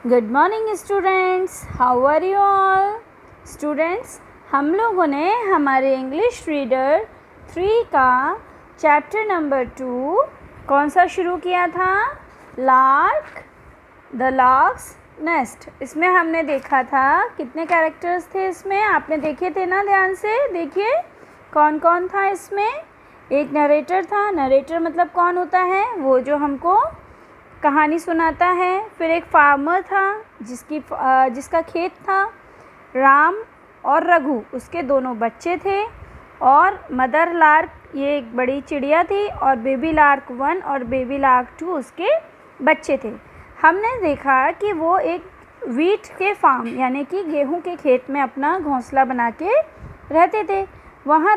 Good morning students, how are you all. Students, हम लोगों ने हमारे इंग्लिश रीडर 3 का चैप्टर नंबर 2 कौन सा शुरू किया था? Lark, the lark's nest. इसमें हमने देखा था कितने कैरेक्टर्स थे इसमें, आपने देखे थे ना? ध्यान से देखिए कौन कौन था इसमें। एक नरेटर था। नरेटर मतलब कौन होता है? वो जो हमको कहानी सुनाता है। फिर एक फार्मर था जिसका खेत था। राम और रघु उसके दोनों बच्चे थे। और मदर लार्क, ये एक बड़ी चिड़िया थी। और बेबी लार्क 1 और बेबी लार्क 2 उसके बच्चे थे। हमने देखा कि वो एक वीट के फार्म यानी कि गेहूं के खेत में अपना घोंसला बना के रहते थे। वहाँ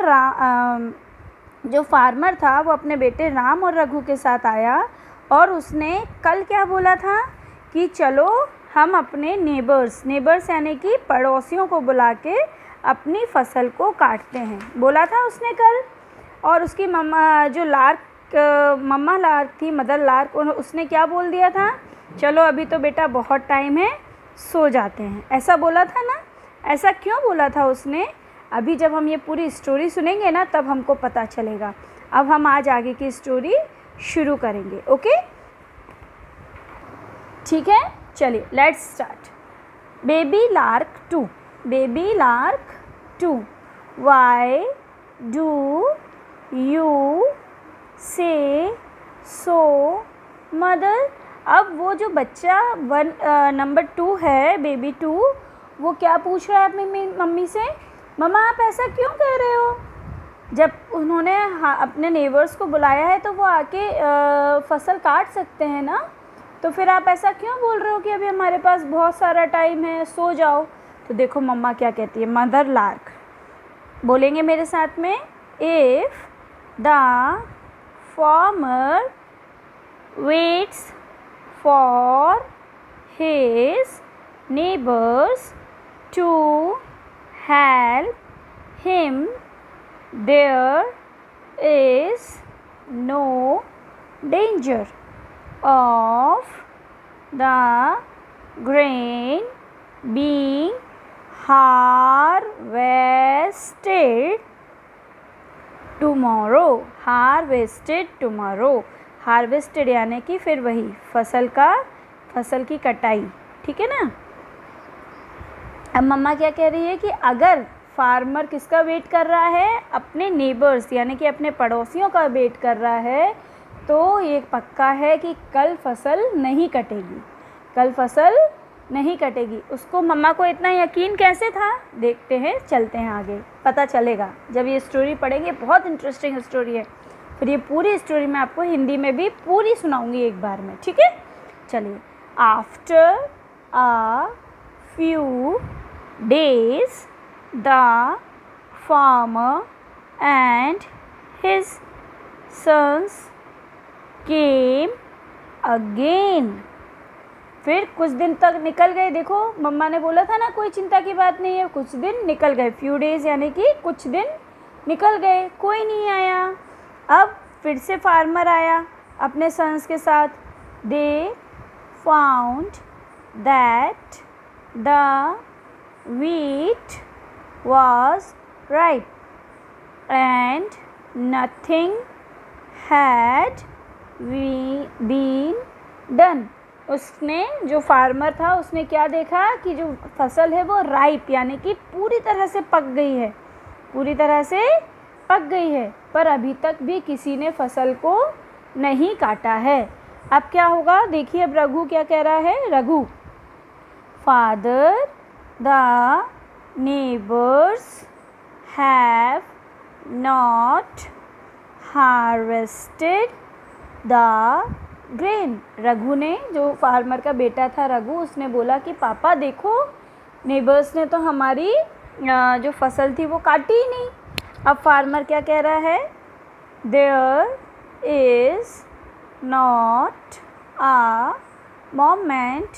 जो फार्मर था वो अपने बेटे राम और रघु के साथ आया और उसने कल क्या बोला था कि चलो हम अपने नेबर्स यानी कि पड़ोसियों को बुला के अपनी फसल को काटते हैं, बोला था उसने कल। और उसकी मम्मा लार्क थी, मदर लार्क, उसने क्या बोल दिया था? चलो अभी तो बेटा बहुत टाइम है, सो जाते हैं, ऐसा बोला था ना। ऐसा क्यों बोला था उसने? अभी जब हम ये पूरी स्टोरी सुनेंगे ना तब हमको पता चलेगा। अब हम आज आगे की स्टोरी शुरू करेंगे। ओके, ठीक है, चलिए let's start. Baby lark 2। Baby lark 2। Why do you से सो मदर। अब वो जो बच्चा नंबर 2 है, बेबी 2, वो क्या पूछ रहा है अपनी मम्मी से? मम्मा आप ऐसा क्यों कह रहे हो? जब उन्होंने अपने नेबर्स को बुलाया है तो वो आके फसल काट सकते हैं ना, तो फिर आप ऐसा क्यों बोल रहे हो कि अभी हमारे पास बहुत सारा टाइम है, सो जाओ। तो देखो मम्मा क्या कहती है। मदर लार्क बोलेंगे मेरे साथ में, if the farmer waits for his neighbours to help him, there is no danger of the grain being harvested tomorrow. harvested यानी कि फिर वही फसल की कटाई, ठीक है ना। अब मम्मा क्या कह रही है कि अगर फार्मर किसका वेट कर रहा है? अपने नेबर्स यानी कि अपने पड़ोसियों का वेट कर रहा है, तो ये पक्का है कि कल फसल नहीं कटेगी। उसको मम्मा को इतना यकीन कैसे था? देखते हैं, चलते हैं आगे, पता चलेगा जब ये स्टोरी पढ़ेंगे। बहुत इंटरेस्टिंग स्टोरी है। फिर ये पूरी स्टोरी मैं आपको हिंदी में भी पूरी सुनाऊंगी एक बार में, ठीक है। चलिए, after a few days the farmer and his sons came again. फिर कुछ दिन तक निकल गए। देखो मम्मा ने बोला था ना कोई चिंता की बात नहीं है। कुछ दिन निकल गए, फ्यू डेज यानी कि कुछ दिन निकल गए, कोई नहीं आया। अब फिर से फार्मर आया अपने सन्स के साथ। They found that the wheat was ripe and nothing had been done. उसने, जो फार्मर था, उसने क्या देखा कि जो फसल है वो राइप यानी कि पूरी तरह से पक गई है, पर अभी तक भी किसी ने फसल को नहीं काटा है। अब क्या होगा देखिए। अब रघु क्या कह रहा है? Raghu, father, the neighbors have not harvested the grain. Raghu ने, जो फार्मर का बेटा था रघु, उसने बोला कि पापा देखो नेबर्स ने तो हमारी जो फसल थी वो काटी ही नहीं। अब फार्मर क्या कह रहा है? there is not a moment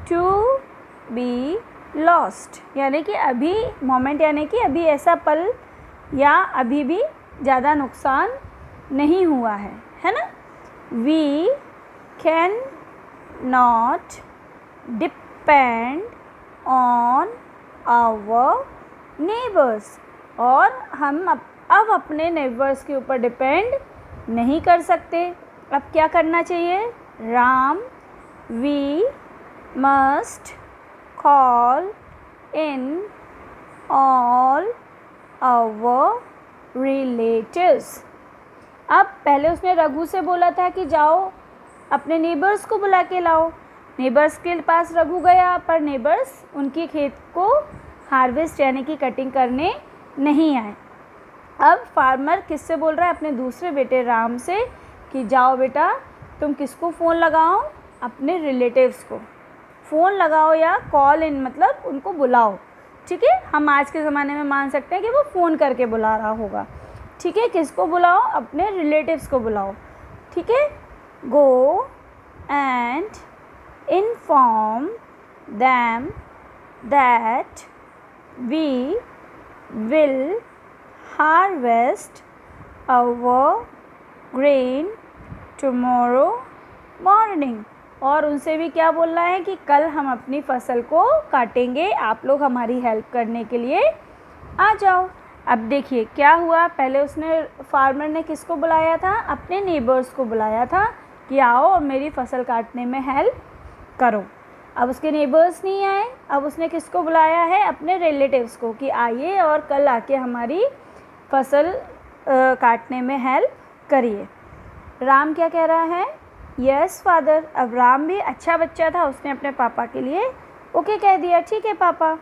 to be lost यानी कि अभी मोमेंट यानी कि अभी ऐसा पल या अभी भी ज़्यादा नुकसान नहीं हुआ है ना। We can not depend on our neighbours, और हम अब अपने नेबर्स के ऊपर डिपेंड नहीं कर सकते। अब क्या करना चाहिए? Ram, we must call in all our relatives. अब पहले उसने रघु से बोला था कि जाओ अपने नेबर्स को बुला के लाओ। नेबर्स के पास रघु गया, पर नेबर्स उनकी खेत को हार्वेस्ट यानी कि कटिंग करने नहीं आए। अब फार्मर किससे बोल रहा है? अपने दूसरे बेटे राम से कि जाओ बेटा तुम किसको फ़ोन लगाओ? अपने रिलेटिव्स को फ़ोन लगाओ, या कॉल इन मतलब उनको बुलाओ। ठीक है, हम आज के ज़माने में मान सकते हैं कि वो फ़ोन करके बुला रहा होगा। ठीक है, किसको बुलाओ? अपने रिलेटिव्स को बुलाओ। ठीक है, go and inform them that we will harvest our grain tomorrow morning. और उनसे भी क्या बोलना है कि कल हम अपनी फसल को काटेंगे, आप लोग हमारी हेल्प करने के लिए आ जाओ। अब देखिए क्या हुआ, पहले उसने फार्मर ने किसको बुलाया था? अपने नेबर्स को बुलाया था कि आओ और मेरी फसल काटने में हेल्प करो। अब उसके नेबर्स नहीं आए, अब उसने किसको बुलाया है? अपने रिलेटिव्स को कि आइए और कल आके हमारी फसल काटने में हेल्प करिए। राम क्या कह रहा है? Yes father. अब राम भी अच्छा बच्चा था, उसने अपने पापा के लिए ओके कह दिया, ठीक है पापा।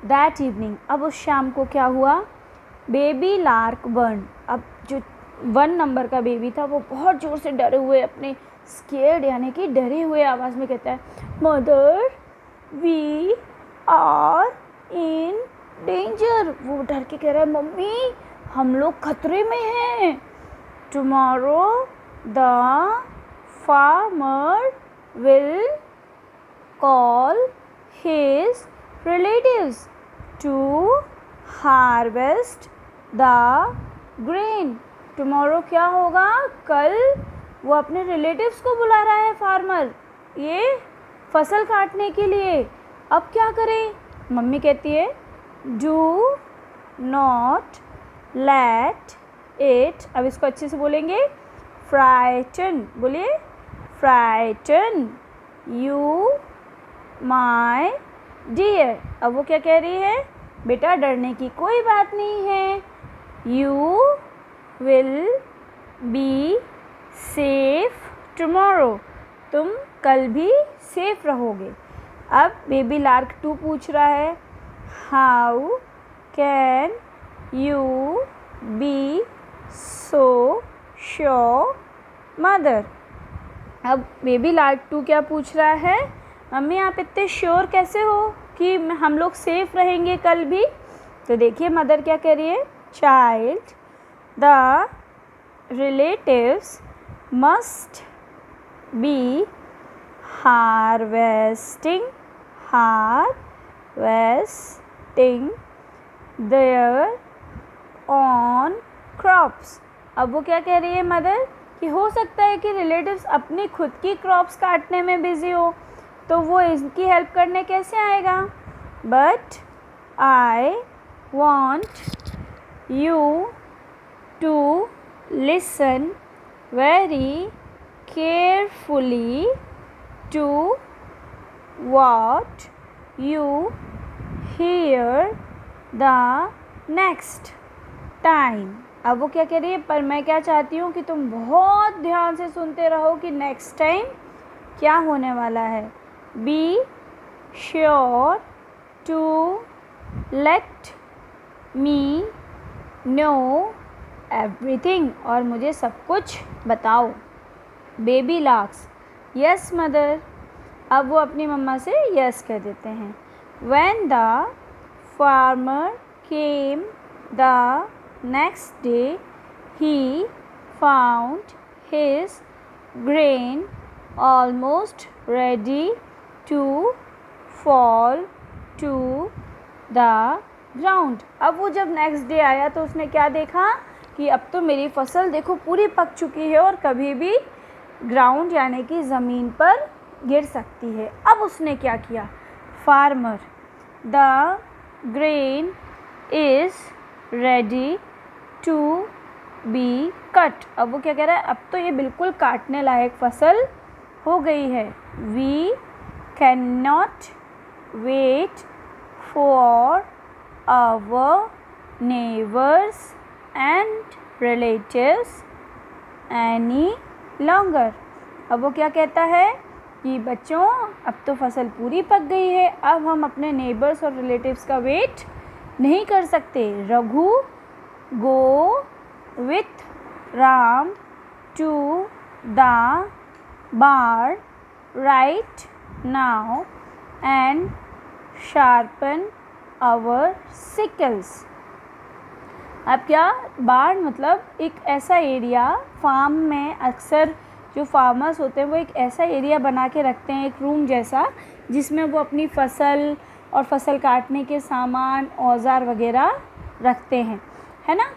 दैट इवनिंग, अब उस शाम को क्या हुआ? Baby lark burn. अब जो 1 नंबर का बेबी था वो बहुत ज़ोर से डरे हुए, अपने स्केर्ड यानी कि डरे हुए आवाज़ में कहता है, mother we are in danger. वो डर के कह रहा है, मम्मी हम लोग खतरे में हैं। Tomorrow the farmer will call his relatives to harvest the grain। tomorrow क्या होगा? कल वो अपने रिलेटिव्स को बुला रहा है फार्मर ये फसल काटने के लिए। अब क्या करें? मम्मी कहती है डू नॉट लेट इट, अब इसको अच्छे से बोलेंगे, फ्राइटन, बोलिए फ्राइटन यू माई डियर। अब वो क्या कह रही है? बेटा डरने की कोई बात नहीं है, you will be safe tomorrow, तुम कल भी सेफ रहोगे। अब बेबी लार्क 2 पूछ रहा है, how can you be so sure mother. अब बेबी लार्क 2 क्या पूछ रहा है? मम्मी आप इतने श्योर कैसे हो कि हम लोग सेफ रहेंगे कल भी? तो देखिए मदर क्या कह रही है, child the relatives must be harvesting their on crops. अब वो क्या कह रही है मदर कि हो सकता है कि रिलेटिव्स अपनी खुद की क्रॉप्स काटने में बिज़ी हो, तो वो इनकी हेल्प करने कैसे आएगा? But I want you to listen very carefully to what you hear the next time। अब वो क्या कह रही है, पर मैं क्या चाहती हूँ कि तुम बहुत ध्यान से सुनते रहो कि नेक्स्ट टाइम क्या होने वाला है। Be sure to let me know everything, और मुझे सब कुछ बताओ। Baby larks yes mother. अब वो अपनी मम्मा से यस कह देते हैं। When the farmer came the next day, he found his grain almost ready to fall to the ground। अब वो जब नेक्स्ट डे आया तो उसने क्या देखा कि अब तो मेरी फसल देखो पूरी पक चुकी है और कभी भी ग्राउंड यानी कि ज़मीन पर गिर सकती है। अब उसने क्या किया, farmer, the grain is ready to be cut. अब वो क्या कह रहा है, अब तो ये बिल्कुल काटने लायक फसल हो गई है। We can not wait for our neighbours and relatives any longer. अब वो क्या कहता है कि बच्चों अब तो फसल पूरी पक गई है, अब हम अपने नेबर्स और रिलेटिव्स का वेट नहीं कर सकते। Raghu go with Ram to the barn right now and sharpen our sickles. अब क्या, बार्न मतलब एक ऐसा एरिया, फार्म में अक्सर जो फार्मर्स होते हैं वो एक ऐसा एरिया बना के रखते हैं, एक रूम जैसा, जिसमें वो अपनी फसल और फसल काटने के सामान, औजार वगैरह रखते हैं, है ना।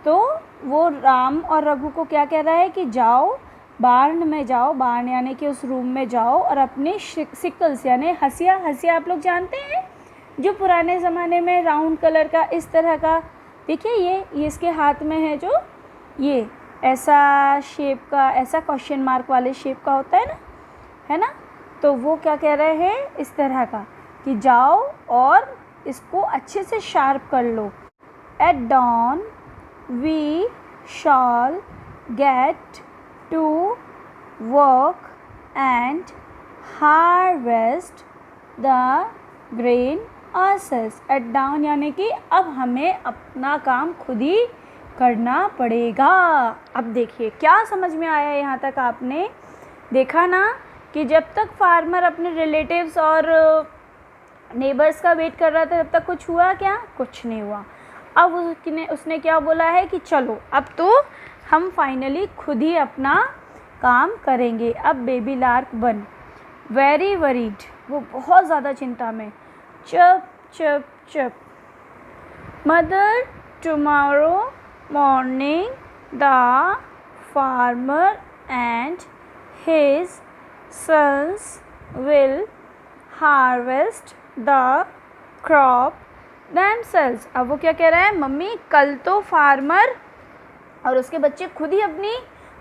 तो वो राम और रघु को क्या कह रहा है कि जाओ बार्न में जाओ, बार्न यानी कि उस रूम में जाओ और अपने सिकल्स यानी हंसिया, हंसिया आप लोग जानते हैं जो पुराने ज़माने में राउंड कलर का इस तरह का, देखिए ये इसके हाथ में है, जो ये ऐसा शेप का, ऐसा क्वेश्चन मार्क वाले शेप का होता है ना। तो वो क्या कह रहे हैं, इस तरह का, कि जाओ और इसको अच्छे से शार्प कर लो। At dawn we shall get to work and harvest the grain ourselves। At dawn यानी कि अब हमें अपना काम खुद ही करना पड़ेगा। अब देखिए क्या समझ में आया, यहाँ तक आपने देखा ना कि जब तक फार्मर अपने रिलेटिव्स और नेबर्स का वेट कर रहा था तब तक कुछ हुआ क्या, कुछ नहीं हुआ। अब उसने क्या बोला है कि चलो अब तो हम फाइनली खुद ही अपना काम करेंगे। अब baby lark one very worried, वो बहुत ज़्यादा चिंता में, चप चप चप। Mother tomorrow morning the farmer and his sons will harvest the crop themselves। अब वो क्या कह रहा है, मम्मी कल तो फार्मर और उसके बच्चे खुद ही अपनी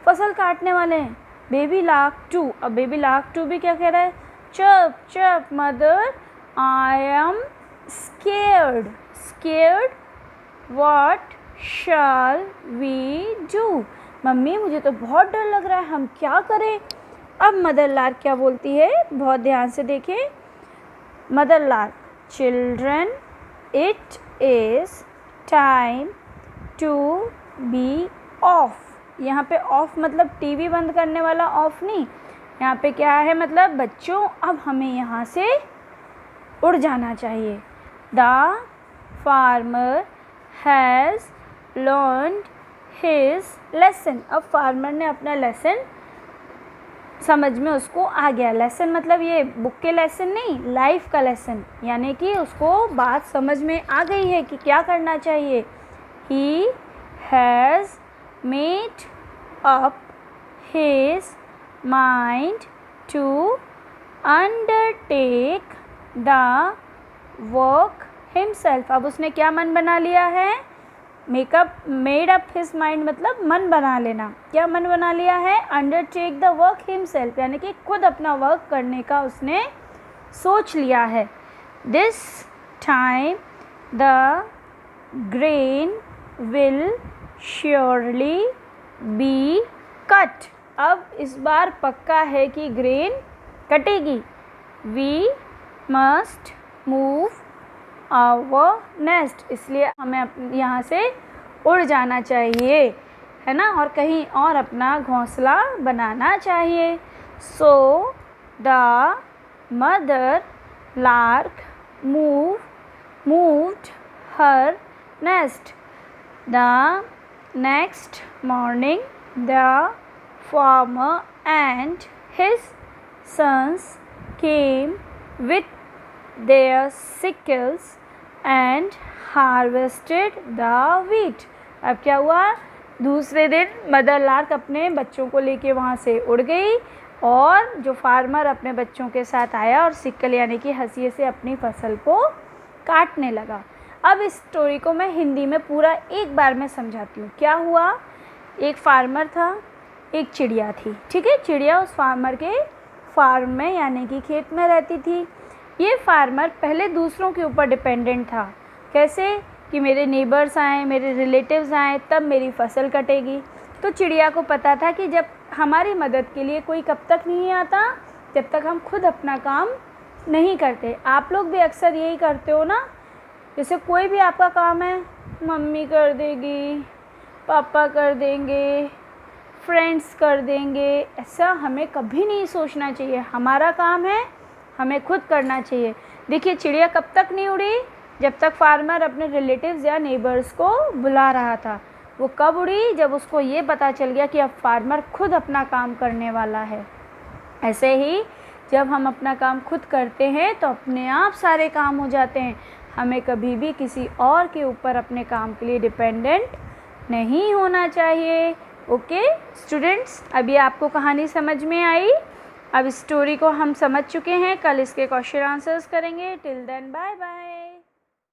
फसल काटने वाले हैं। बेबी लार्क टू, अब बेबी लार्क टू भी क्या कह रहा है, चप चप mother I am scared. Scared what shall we do. मम्मी मुझे तो बहुत डर लग रहा है, हम क्या करें। अब मदर लार्क क्या बोलती है, बहुत ध्यान से देखें। Mother lark, children it is time to be off. यहाँ पे ऑफ मतलब टीवी बंद करने वाला ऑफ नहीं, यहाँ पे क्या है मतलब बच्चों अब हमें यहाँ से उड़ जाना चाहिए। The farmer has learned his lesson. अब फार्मर ने अपना लेसन समझ में उसको आ गया। लेसन मतलब ये बुक के लेसन नहीं, लाइफ का लेसन, यानी कि उसको बात समझ में आ गई है कि क्या करना चाहिए। He has made up his mind to undertake the work himself. अब उसने क्या मन बना लिया है, मेड अप हिज माइंड मतलब मन बना लेना। क्या मन बना लिया है, अंडरटेक द वर्क हिमसेल्फ, यानी कि खुद अपना वर्क करने का उसने सोच लिया है। This time the grain will surely be cut. अब इस बार पक्का है कि ग्रेन कटेगी। We must move our nest, इसलिए हमें यहाँ से उड़ जाना चाहिए, है ना, और कहीं और अपना घोंसला बनाना चाहिए। So the mother lark moved her nest. The next morning the farmer and his sons came with their sickles and harvested the wheat। अब क्या हुआ, दूसरे दिन मदर लार्क अपने बच्चों को लेके वहाँ से उड़ गई और जो फार्मर अपने बच्चों के साथ आया और सिक्कल यानी कि हंसिए से अपनी फसल को काटने लगा। अब इस स्टोरी को मैं हिंदी में पूरा एक बार में समझाती हूँ। क्या हुआ, एक फार्मर था, एक चिड़िया थी, ठीक है। चिड़िया उस फार्मर के फार्म में यानी कि खेत में रहती थी। ये फार्मर पहले दूसरों के ऊपर डिपेंडेंट था। कैसे कि मेरे नेबर्स आएँ, मेरे रिलेटिव्स आएँ तब मेरी फसल कटेगी। तो चिड़िया को पता था कि जब हमारी मदद के लिए कोई कब तक नहीं आता जब तक हम खुद अपना काम नहीं करते। आप लोग भी अक्सर यही करते हो ना, जैसे कोई भी आपका काम है मम्मी कर देगी, पापा कर देंगे, फ्रेंड्स कर देंगे। ऐसा हमें कभी नहीं सोचना चाहिए। हमारा काम है, हमें खुद करना चाहिए। देखिए चिड़िया कब तक नहीं उड़ी, जब तक फार्मर अपने रिलेटिव्स या नेबर्स को बुला रहा था। वो कब उड़ी, जब उसको ये पता चल गया कि अब फार्मर खुद अपना काम करने वाला है। ऐसे ही जब हम अपना काम खुद करते हैं तो अपने आप सारे काम हो जाते हैं। हमें कभी भी किसी और के ऊपर अपने काम के लिए डिपेंडेंट नहीं होना चाहिए। ओके स्टूडेंट्स, अभी आपको कहानी समझ में आई। अब स्टोरी को हम समझ चुके हैं, कल इसके क्वेश्चन आंसर्स करेंगे। Till then bye bye.